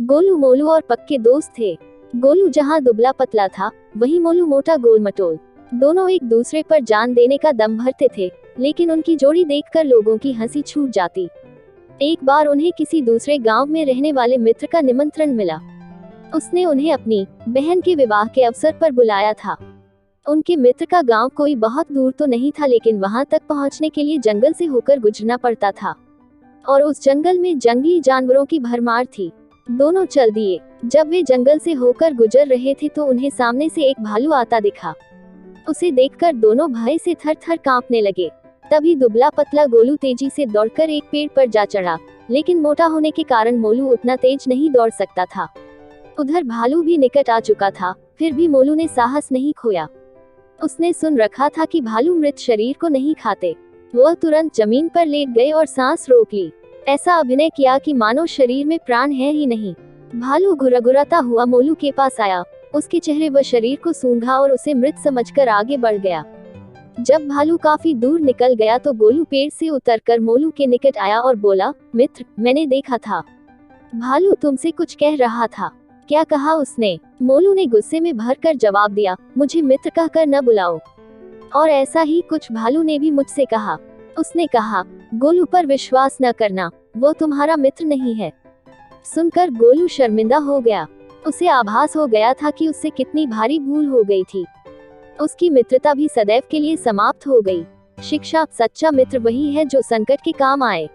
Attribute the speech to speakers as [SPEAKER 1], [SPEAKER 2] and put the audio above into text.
[SPEAKER 1] गोलू मोलू और पक्के दोस्त थे। गोलू जहाँ दुबला पतला था, वहीं मोलू मोटा गोल मटोल। दोनों एक दूसरे पर जान देने का दम भरते थे, लेकिन उनकी जोड़ी देखकर लोगों की हंसी छूट जाती। एक बार उन्हें किसी दूसरे गांव में रहने वाले मित्र का निमंत्रण मिला। उसने उन्हें अपनी बहन के विवाह के अवसर पर बुलाया था। उनके मित्र का गांव कोई बहुत दूर तो नहीं था, लेकिन वहां तक पहुंचने के लिए जंगल से होकर गुजरना पड़ता था, और उस जंगल में जंगली जानवरों की भरमार थी। दोनों चल दिए। जब वे जंगल से होकर गुजर रहे थे तो उन्हें सामने से एक भालू आता दिखा। उसे देखकर दोनों भय से थर-थर कांपने लगे। तभी दुबला पतला गोलू तेजी से दौड़कर एक पेड़ पर जा चढ़ा, लेकिन मोटा होने के कारण मोलू उतना तेज नहीं दौड़ सकता था। उधर भालू भी निकट आ चुका था, फिर भी मोलू ने साहस नहीं खोया। उसने सुन रखा था कि भालू मृत शरीर को नहीं खाते। वह तुरंत जमीन पर लेट गए और सांस रोक ली। ऐसा अभिनय किया कि मानो शरीर में प्राण है ही नहीं। भालू घुरघुराता हुआ मोलू के पास आया, उसके चेहरे व शरीर को सूंघा और उसे मृत समझकर आगे बढ़ गया। जब भालू काफी दूर निकल गया तो गोलू पेड़ से उतरकर मोलू के निकट आया और बोला, मित्र, मैंने देखा था। भालू तुमसे कुछ कह रहा था। क्या कहा उसने? मोलू ने गुस्से में भरकर जवाब दिया, मुझे मित्र कहकर न बुलाओ। और ऐसा ही कुछ भालू ने भी मुझसे कहा। उसने कहा, गोलू पर विश्वास न करना, वो तुम्हारा मित्र नहीं है। सुनकर गोलू शर्मिंदा हो गया। उसे आभास हो गया था कि उससे कितनी भारी भूल हो गई थी। उसकी मित्रता भी सदैव के लिए समाप्त हो गई। शिक्षा: सच्चा मित्र वही है जो संकट के काम आए।